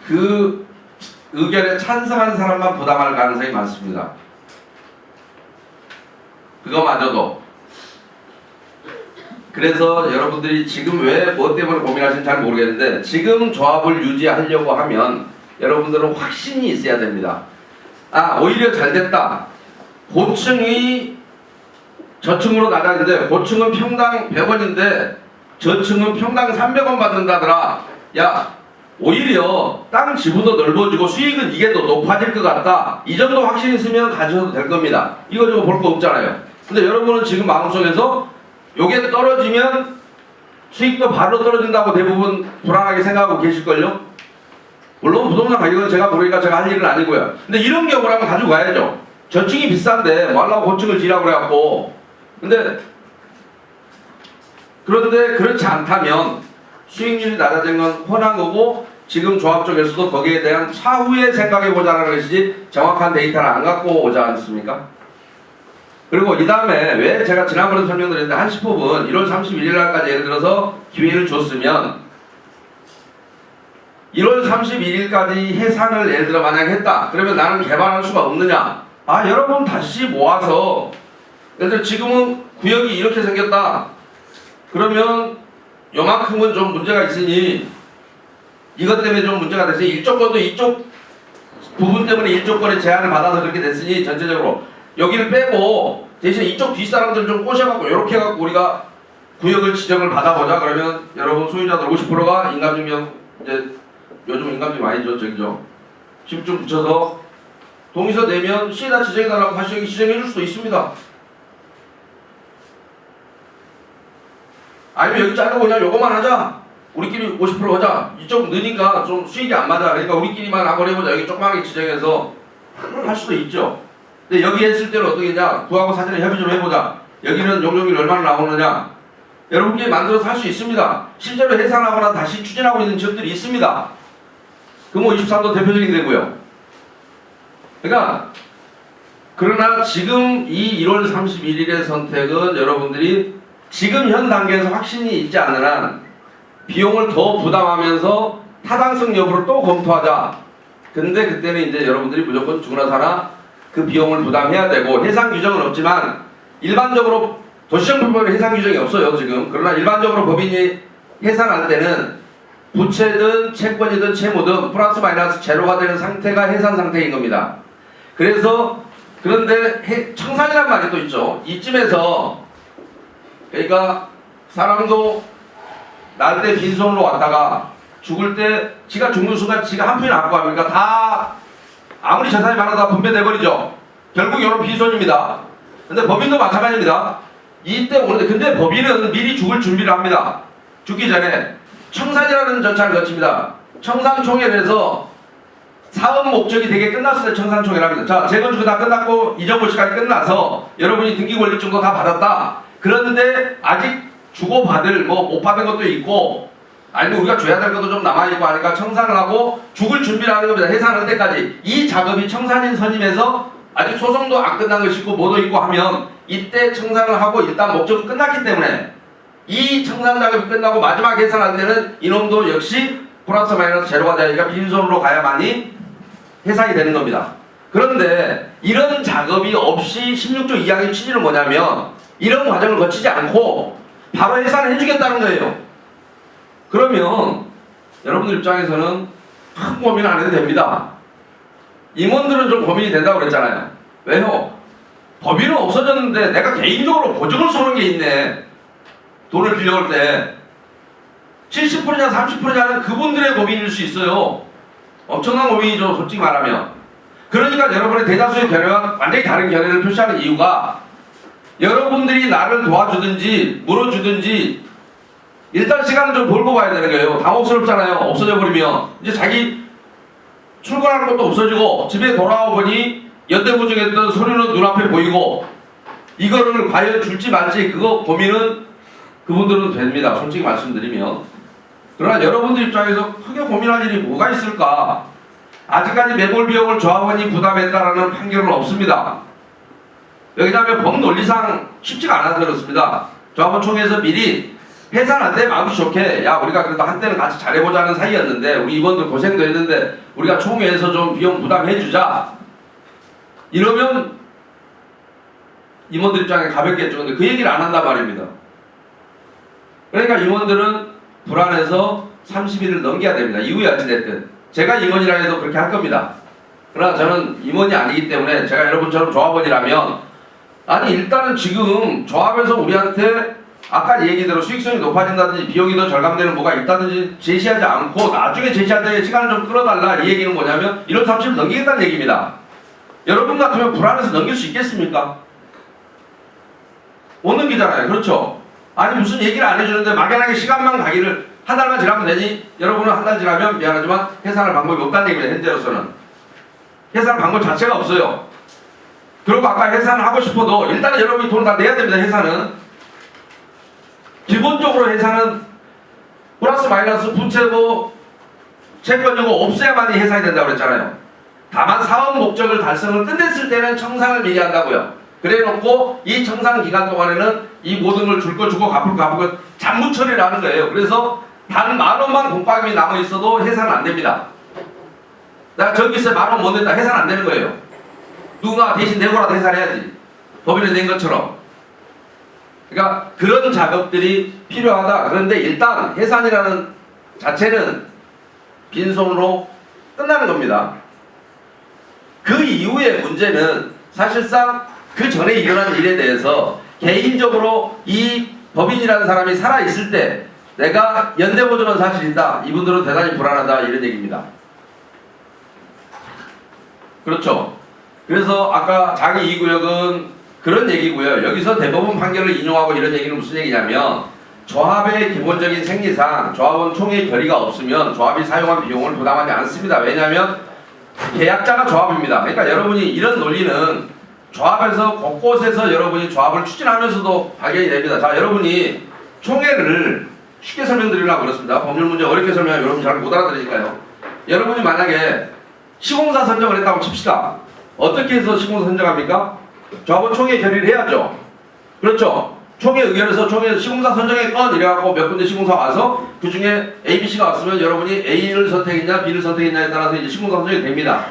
그 의견에 찬성한 사람만 부담할 가능성이 많습니다. 그거마저도. 그래서 여러분들이 지금 왜 뭐 때문에 고민하시는지 잘 모르겠는데 지금 조합을 유지하려고 하면 여러분들은 확신이 있어야 됩니다. 아, 오히려 잘 됐다. 고층이 저층으로 나가는데 고층은 평당 100원인데 저층은 평당 300원 받는다더라. 야, 오히려 땅 지분도 넓어지고 수익은 이게 더 높아질 것 같다. 이 정도 확신 있으면 가셔도 될 겁니다. 이거 좀 볼 거 없잖아요. 근데 여러분은 지금 마음속에서 요게 떨어지면 수익도 바로 떨어진다고 대부분 불안하게 생각하고 계실걸요? 물론 부동산 가격은 제가 모르니까 제가 할 일은 아니고요. 근데 이런 경우라면 가지고 가야죠. 저층이 비싼데 뭐 하려고 고층을 지라고 그래갖고. 그런데 그렇지 않다면 수익률이 낮아진 건 뻔한 거고 지금 조합 쪽에서도 거기에 대한 차후에 생각해보자는 것이지 정확한 데이터를 안 갖고 오지 않습니까? 그리고 이 다음에 왜 제가 지난번에 설명드렸는데 한시법은 1월 31일 날까지 예를 들어서 기회를 줬으면 1월 31일까지 해산을 예를 들어 만약에 했다. 그러면 나는 개발할 수가 없느냐? 아, 여러분 다시 모아서 예를 들어 지금은 구역이 이렇게 생겼다. 그러면 요만큼은 좀 문제가 있으니 이것 때문에 좀 문제가 됐으니 일조권도 이쪽 부분 때문에 일조권의 제한을 받아서 그렇게 됐으니 전체적으로 여기를 빼고 대신 이쪽 뒷사람들 좀 꼬셔갖고 이렇게 해갖고 우리가 구역을 지정을 받아보자. 그러면 여러분 소유자들 50%가 인감증명 이제 요즘 인감증 많이 줘 저기죠. 집중 붙여서 동의서 내면 시에다 지정해달라고 다시 여기 지정해줄 수도 있습니다. 아니면 여기 자르고 그냥 요거만 하자. 우리끼리 50% 하자. 이쪽 느니까 좀 수익이 안 맞아. 그러니까 우리끼리만 한번 해보자. 여기 조그맣게 지정해서 할 수도 있죠. 근데 여기 했을 때는 어떻게 했냐? 구하고 사전에 협의 좀 해보자. 여기는 용적률 얼마나 나오느냐? 여러분끼리 만들어서 할 수 있습니다. 실제로 해산하거나 다시 추진하고 있는 지역들이 있습니다. 금호 23도 대표적인 데고요. 그러니까 그러나 지금 이 1월 31일의 선택은 여러분들이 지금 현 단계에서 확신이 있지 않는 한 비용을 더 부담하면서 타당성 여부를 또 검토하자. 근데 그때는 이제 여러분들이 무조건 죽으나 사나 그 비용을 부담해야 되고 해상 규정은 없지만 일반적으로 도시정법에는 해상 규정이 없어요 지금. 그러나 일반적으로 법인이 해산할 때는 부채든 채권이든 채무든 플러스 마이너스 제로가 되는 상태가 해산 상태인 겁니다. 그래서 그런데 청산이란 말이 또 있죠. 이쯤에서 그러니까 사람도 날 때 빈손으로 왔다가 죽을 때 지가 죽는 순간 지가 한 푼이 남고 하니까 다 아무리 재산이 많아도 다 분배돼버리죠. 결국 이런 빈손입니다. 근데 법인도 마찬가지입니다. 이때 오는데 근데 법인은 미리 죽을 준비를 합니다. 죽기 전에 청산이라는 절차를 거칩니다. 청산총회에서 사업 목적이 되게 끝났을 때 청산총회를 합니다. 자, 재건축 다 끝났고 이전고시까지 끝나서 여러분이 등기 권리 정도 다 받았다. 그런데 아직 주고받을 뭐 못 받은 것도 있고 아니면 우리가 줘야 될 것도 좀 남아있고 하니까 청산을 하고 죽을 준비를 하는 겁니다. 해산할 때까지. 이 작업이 청산인 선임에서 아직 소송도 안 끝난 것이 있고 뭐도 있고 하면 이때 청산을 하고 일단 목적은 끝났기 때문에 이 청산 작업이 끝나고 마지막 해산할 때는 이놈도 역시 플러스 마이너스 제로가 되니까 빈손으로 가야만이 해산이 되는 겁니다. 그런데 이런 작업이 없이 16조 2항의 취지는 뭐냐면 이런 과정을 거치지 않고 바로 해산을 해주겠다는 거예요. 그러면 여러분들 입장에서는 큰 고민 안 해도 됩니다. 임원들은 좀 고민이 된다고 그랬잖아요. 왜요? 법인은 없어졌는데 내가 개인적으로 보증을 서는 게 있네. 돈을 빌려올 때 70%냐 30%냐는 그분들의 고민일 수 있어요. 엄청난 고민이죠, 솔직히 말하면. 그러니까 여러분의 대다수의 견해와 완전히 다른 견해를 표시하는 이유가 여러분들이 나를 도와주든지 물어주든지 일단 시간을 좀 돌고 봐야 되는 거예요. 당혹스럽잖아요. 없어져 버리면 이제 자기 출근할 것도 없어지고 집에 돌아와 보니 연대보증했던 서류는 눈앞에 보이고 이거를 과연 줄지 말지 그거 고민은 그분들은 됩니다. 솔직히 말씀드리면. 그러나 여러분들 입장에서 크게 고민할 일이 뭐가 있을까? 아직까지 매몰 비용을 조합원이 부담했다라는 판결은 없습니다. 왜냐하면 법 논리상 쉽지가 않아서 그렇습니다. 조합원 총회에서 미리 해산할 때 마음이 좋게 야 우리가 그래도 한때는 같이 잘해보자는 사이였는데 우리 임원들 고생도 했는데 우리가 총회에서 좀 비용 부담해주자 이러면 임원들 입장에 가볍게 했죠. 근데 그 얘기를 안 한단 말입니다. 그러니까 임원들은 불안해서 30일을 넘겨야 됩니다. 이후에 어찌됐든 제가 임원이라 해도 그렇게 할 겁니다. 그러나 저는 임원이 아니기 때문에 제가 여러분처럼 조합원이라면 아니 일단은 지금 조합에서 우리한테 아까 얘기대로 수익성이 높아진다든지 비용이 더 절감되는 뭐가 있다든지 제시하지 않고 나중에 제시할 때 시간을 좀 끌어달라 이 얘기는 뭐냐면 1월 30일 넘기겠다는 얘기입니다. 여러분 같으면 불안해서 넘길 수 있겠습니까? 못 넘기잖아요. 그렇죠? 아니 무슨 얘기를 안 해주는데 막연하게 시간만 가기를 한 달만 지나면 되니 여러분은 한 달 지나면 미안하지만 해산할 방법이 없다는 얘기입니다. 현재로서는 해산할 방법 자체가 없어요. 그리고 아까 해산을 하고 싶어도 일단은 여러분이 돈을 다 내야 됩니다. 해산은 기본적으로 해산은 플러스 마이너스 부채고 채권이고 없애야만이 해산이 된다고 그랬잖아요. 다만 사업 목적을 달성을 끝냈을 때는 청산을 미리 한다고요. 그래 놓고 이 청산 기간 동안에는 이 모든 걸 줄 거 주고 갚을 거 갚고 잔무 처리를 하는 거예요. 그래서 단 10,000원만 공과금이 남아 있어도 해산은 안 됩니다. 내가 전기세 10,000원 못 냈다 해산 안 되는 거예요. 누군가 대신 내고라도 해산해야지. 법인에 낸 것처럼. 그러니까 그런 작업들이 필요하다. 그런데 일단 해산이라는 자체는 빈손으로 끝나는 겁니다. 그 이후의 문제는 사실상 그 전에 일어난 일에 대해서 개인적으로 이 법인이라는 사람이 살아있을 때 내가 연대보증은 사실이다. 이분들은 대단히 불안하다. 이런 얘기입니다. 그렇죠. 그래서 아까 장애 2구역은 그런 얘기고요. 여기서 대법원 판결을 인용하고 이런 얘기는 무슨 얘기냐면 조합의 기본적인 생리상 조합원 총회 결의가 없으면 조합이 사용한 비용을 부담하지 않습니다. 왜냐하면 계약자가 조합입니다. 그러니까 여러분이 이런 논리는 조합에서 곳곳에서 여러분이 조합을 추진하면서도 발견이 됩니다. 자, 여러분이 총회를 쉽게 설명드리려고 그렇습니다. 법률 문제 어렵게 설명하면 여러분 잘 못 알아들으니까요. 여러분이 만약에 시공사 선정을 했다고 칩시다. 어떻게 해서 시공사 선정합니까? 조합원 총회 결의를 해야죠. 그렇죠? 총회 의견에서 총회 시공사 선정의 건 이래갖고 몇 군데 시공사 와서 그 중에 A, B, C가 왔으면 여러분이 A를 선택했냐 B를 선택했냐에 따라서 이제 시공사 선정이 됩니다.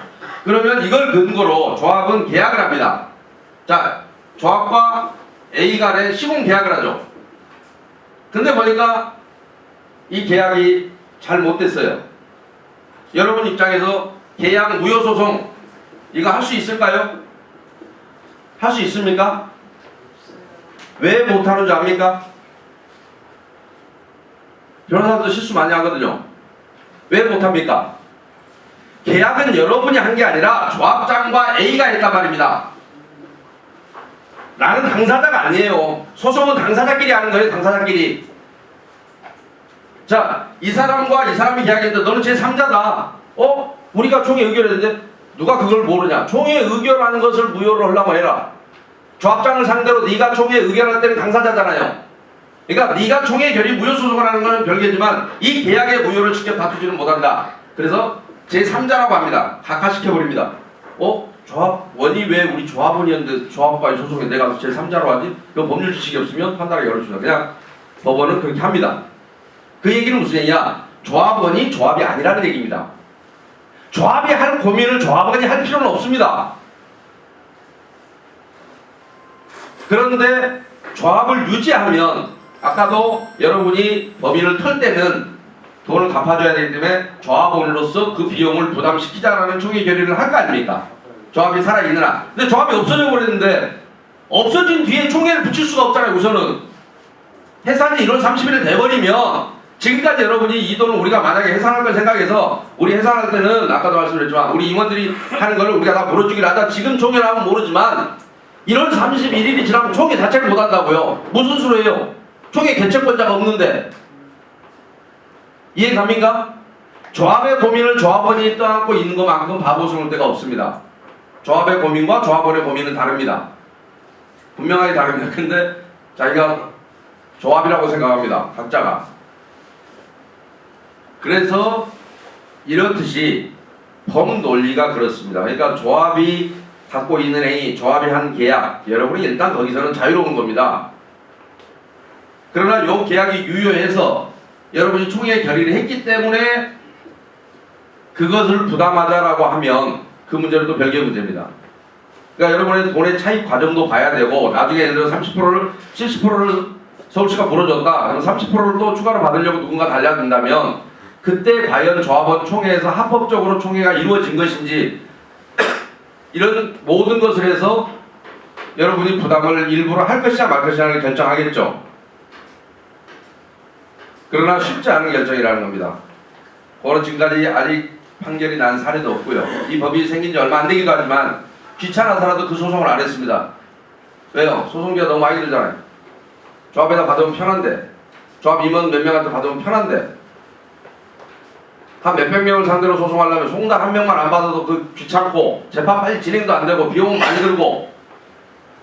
그러면 이걸 근거로 조합은 계약을 합니다. 자, 조합과 A 간에 시공 계약을 하죠. 근데 보니까 이 계약이 잘 못됐어요. 여러분 입장에서 계약 무효소송 이거 할 수 있을까요? 할 수 있습니까? 왜 못하는 줄 압니까? 변호사도 실수 많이 하거든요. 왜 못합니까? 계약은 여러분이 한 게 아니라 조합장과 A가 했단 말입니다. 나는 당사자가 아니에요. 소송은 당사자끼리 하는 거예요. 당사자끼리. 자, 이 사람과 이 사람이 계약했는데 너는 제3자다. 우리가 총회 의결했는데 누가 그걸 모르냐. 총회 의결하는 것을 무효로 하려고 해라. 조합장을 상대로 네가 총회 의결할 때는 당사자잖아요. 그러니까 네가 총회 결의 무효 소송을 하는 것은 별개지만 이 계약의 무효를 직접 다투지는 못한다. 그래서 제3자라고 합니다. 각하시켜버립니다. 조합원이 왜 우리 조합원이었는데 조합과의 소송에 내가 제3자로 하지? 그 법률 지식이 없으면 판단하기 어렵습니다. 그냥 법원은 그렇게 합니다. 그 얘기는 무슨 얘기냐? 조합원이 조합이 아니라는 얘기입니다. 조합이 할 고민을 조합원이 할 필요는 없습니다. 그런데 조합을 유지하면 아까도 여러분이 법인을 털 때는 돈을 갚아줘야 되기 때문에 조합원으로서 그 비용을 부담시키자라는 총회 결의를 할 거 아닙니까? 조합이 살아있는 한. 근데 조합이 없어져 버렸는데 없어진 뒤에 총회를 붙일 수가 없잖아요. 우선은 해산이 1월 30일에 돼버리면 지금까지 여러분이 이 돈을 우리가 만약에 해산할 걸 생각해서 우리 해산할 때는 아까도 말씀드렸지만 우리 임원들이 하는 거를 우리가 다 물어주기로 하다 지금 총회를 하면 모르지만 1월 31일이 지나면 총회 자체를 못 한다고요. 무슨 수로 해요? 총회 개최권자가 없는데 이해 갑니까? 조합의 고민을 조합원이 떠안고 있는 것만큼 바보스러울 데가 없습니다. 조합의 고민과 조합원의 고민은 다릅니다. 분명하게 다릅니다. 근데 자기가 조합이라고 생각합니다. 각자가. 그래서 이렇듯이 법 논리가 그렇습니다. 그러니까 조합이 갖고 있는 행위, 조합이 한 계약, 여러분이 일단 거기서는 자유로운 겁니다. 그러나 이 계약이 유효해서 여러분이 총회 결의를 했기 때문에 그것을 부담하자라고 하면 그 문제는 또 별개의 문제입니다. 그러니까 여러분의 돈의 차입 과정도 봐야 되고 나중에 예를 들어 30%를 70%를 서울시가 물어줬다. 그럼 30%를 또 추가로 받으려고 누군가 달려든다면 그때 과연 조합원 총회에서 합법적으로 총회가 이루어진 것인지 이런 모든 것을 해서 여러분이 부담을 일부러 할 것이냐 말 것이냐를 결정하겠죠. 그러나 쉽지 않은 결정이라는 겁니다. 그거는 지금까지 아직 판결이 난 사례도 없고요. 이 법이 생긴 지 얼마 안 되기도 하지만 귀찮아서라도 그 소송을 안 했습니다. 왜요? 소송비가 너무 많이 들잖아요. 조합에다 받으면 편한데 조합 임원 몇 명한테 받으면 편한데 한 몇백 명을 상대로 소송하려면 송달 한 명만 안 받아도 그 귀찮고 재판 빨리 진행도 안 되고 비용은 많이 들고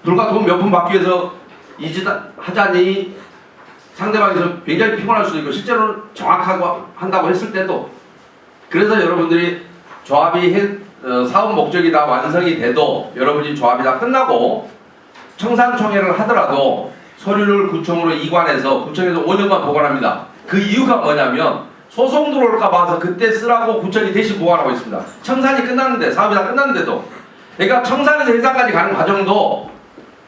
불과 돈 몇 푼 받기 위해서 이 짓 하자니 상대방에서 굉장히 피곤할 수도 있고 실제로 정확하고 한다고 했을 때도 그래서 여러분들이 조합이 사업 목적이 다 완성이 돼도 여러분이 조합이 다 끝나고 청산총회를 하더라도 서류를 구청으로 이관해서 구청에서 5년간 보관합니다. 그 이유가 뭐냐면 소송 들어올까 봐서 그때 쓰라고 구청이 대신 보관하고 있습니다. 청산이 끝났는데 사업이 다 끝났는데도 그러니까 청산에서 해산까지 가는 과정도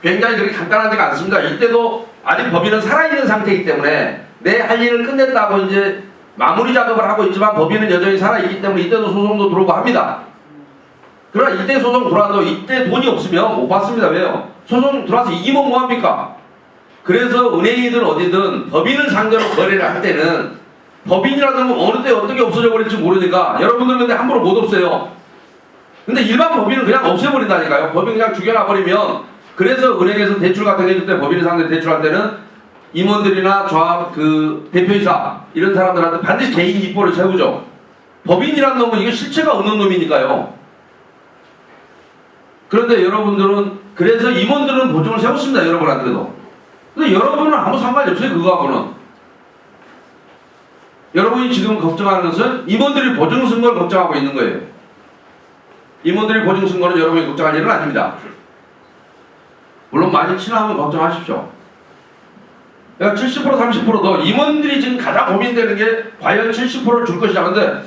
굉장히 그렇게 간단하지가 않습니다. 이때도 아직 법인은 살아있는 상태이기 때문에 내 할 일을 끝냈다고 이제 마무리 작업을 하고 있지만 법인은 여전히 살아있기 때문에 이때도 소송도 들어오고 합니다. 그러나 이때 소송 들어와도 이때 돈이 없으면 못 받습니다. 왜요? 소송 들어와서 이기면 뭐합니까? 그래서 은행이든 어디든 법인을 상대로 거래를 할 때는 법인이라는 건 어느 때 어떻게 없어져 버릴지 모르니까 여러분들은 근데 함부로 못 없애요. 근데 일반 법인은 그냥 없애버린다니까요. 법인 그냥 죽여놔버리면 그래서 은행에서 대출 같은 거 해줄 때 법인을 상대로 대출할 때는 임원들이나 조합 그 대표이사 이런 사람들한테 반드시 개인 기표를 세우죠. 법인이라는 놈은 이게 실체가 없는 놈이니까요. 그런데 여러분들은 그래서 임원들은 보증을 세웠습니다. 여러분한테도. 근데 여러분은 아무 상관이 없어요. 그거하고는. 여러분이 지금 걱정하는 것은 임원들이 보증 쓴 걸 걱정하고 있는 거예요. 임원들이 보증 쓴 거는 여러분이 걱정할 일은 아닙니다. 물론 많이 친하면 걱정하십시오. 그러니까 70% 30%도 임원들이 지금 가장 고민되는 게 과연 70%를 줄 것이냐. 근데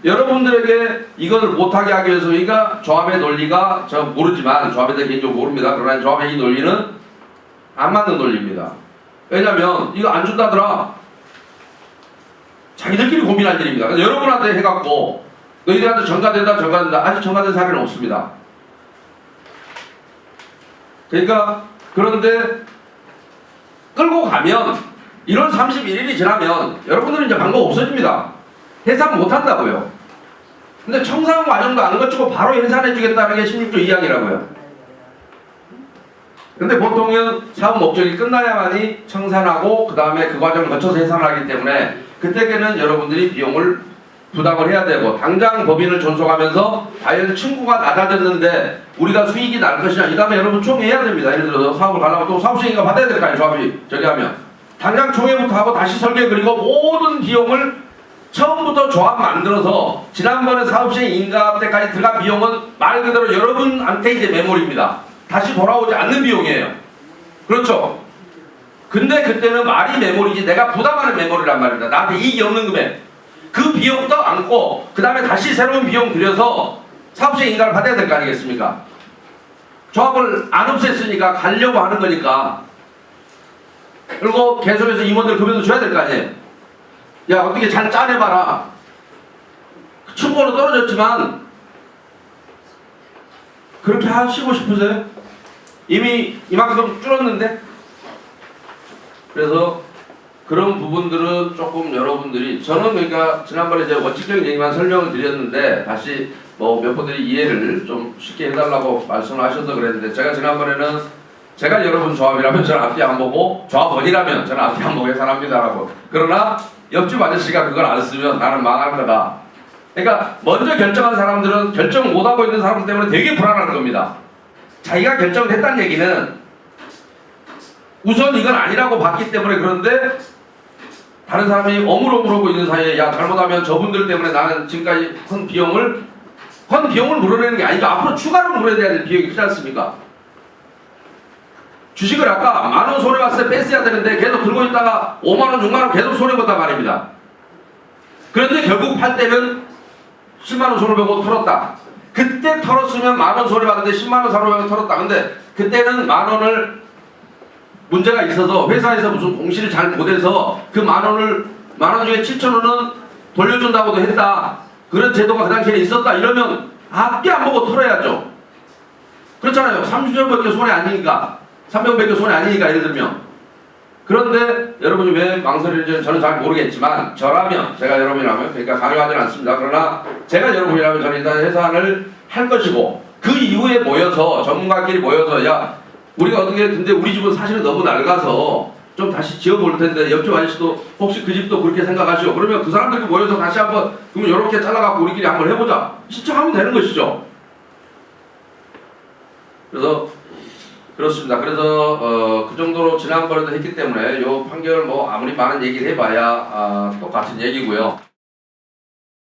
여러분들에게 이것을 못하게 하기 위해서 우리가 조합의 논리가 저 모르지만 조합에 대해 개인적으로 모릅니다. 그러나 조합의 이 논리는 안 맞는 논리입니다. 왜냐면 이거 안 준다더라. 자기들끼리 고민할 일입니다. 그래서 여러분한테 해갖고 너희들한테 전가된다 아직 전가된 사례는 없습니다. 그러니까 그런데 끌고 가면 1월 31일이 지나면 여러분들은 이제 방법 없어집니다. 해산 못한다고요. 근데 청산 과정도 안 거치고 바로 해산해주겠다는 게 16조 2항이라고요. 근데 보통은 사업 목적이 끝나야만이 청산하고 그 다음에 그 과정을 거쳐서 해산을 하기 때문에 그때에는 여러분들이 비용을 부담을 해야 되고 당장 법인을 존속하면서 과연 층구가 낮아졌는데 우리가 수익이 날 것이냐 이 다음에 여러분 총회해야 됩니다. 예를 들어서 사업을 가려면 또 사업시행위가 받아야 될 거 아니에요. 조합이 저기 하면 당장 총회부터 하고 다시 설계 그리고 모든 비용을 처음부터 조합 만들어서 지난번에 사업시행 인가 때까지 들어간 비용은 말 그대로 여러분한테 이제 메모리입니다. 다시 돌아오지 않는 비용이에요. 그렇죠? 근데 그때는 말이 메모리지 내가 부담하는 메모리란 말입니다. 나한테 이익이 없는 금액. 그 비용도 안고 그 다음에 다시 새로운 비용 들여서 사업시행 인가를 받아야 될 거 아니겠습니까? 조합을 안 없앴으니까 가려고 하는 거니까. 그리고 계속해서 임원들 급여도 줘야 될 거 아니에요. 야, 어떻게 잘 짜내봐라. 충고는 떨어졌지만 그렇게 하시고 싶으세요? 이미 이만큼 줄었는데. 그래서 그런 부분들은 조금 여러분들이, 저는 그러니까 지난번에 이제 원칙적인 얘기만 설명을 드렸는데 다시 뭐 몇 분들이 이해를 좀 쉽게 해달라고 말씀을 하셔서 그랬는데, 제가 지난번에는 제가 여러분 조합이라면 저는 앞뒤 안 보고, 조합원이라면 저는 앞뒤 안 보고 계산합니다라고. 그러나 옆집 아저씨가 그걸 안 쓰면 나는 망할 거다. 그러니까 먼저 결정한 사람들은 결정 못하고 있는 사람들 때문에 되게 불안할 겁니다. 자기가 결정을 했다는 얘기는 우선 이건 아니라고 봤기 때문에. 그런데 다른 사람이 어물어물하고 있는 사이에, 야, 잘못하면 저분들 때문에 나는 지금까지 헌 비용을 물어내는 게 아니죠. 앞으로 추가로 물어내야 될 비용이 있지 않습니까? 주식을 아까 10,000원 손해봤을 때 뺐어야 되는데 계속 들고 있다가 50,000원, 60,000원 계속 손해봤단 말입니다. 그런데 결국 팔 때는 100,000원 손해보고 털었다. 그때 털었으면 10,000원 손해봤는데 100,000원 손해보고 털었다. 근데 그때는 10,000원을 문제가 있어서 회사에서 무슨 공시를 잘 못해서 그 10,000원 중에 7,000원은 돌려준다고도 했다. 그런 제도가 그 당시에 있었다. 이러면 앞뒤 안 보고 털어야죠. 그렇잖아요. 30년밖에 손해 아니니까. 300밖에 손해 아니니까, 예를 들면. 그런데 여러분이 왜 망설이는지 저는 잘 모르겠지만, 저라면, 제가 여러분이라면, 그러니까 강요하지는 않습니다. 그러나 제가 여러분이라면 저는 일단 해산을 할 것이고, 그 이후에 모여서, 전문가끼리 모여서, 야, 우리가 어떻게, 근데 우리 집은 사실은 너무 낡아서 좀 다시 지어볼 텐데, 옆집 아저씨도 혹시 그 집도 그렇게 생각하시오? 그러면 그 사람들이 모여서 다시 한번, 그러면 이렇게 잘라갖고 우리끼리 한번 해보자. 신청하면 되는 것이죠. 그래서 그렇습니다. 그래서 그 정도로 지난번에도 했기 때문에 요 판결 뭐 아무리 많은 얘기를 해봐야 똑같은 얘기고요.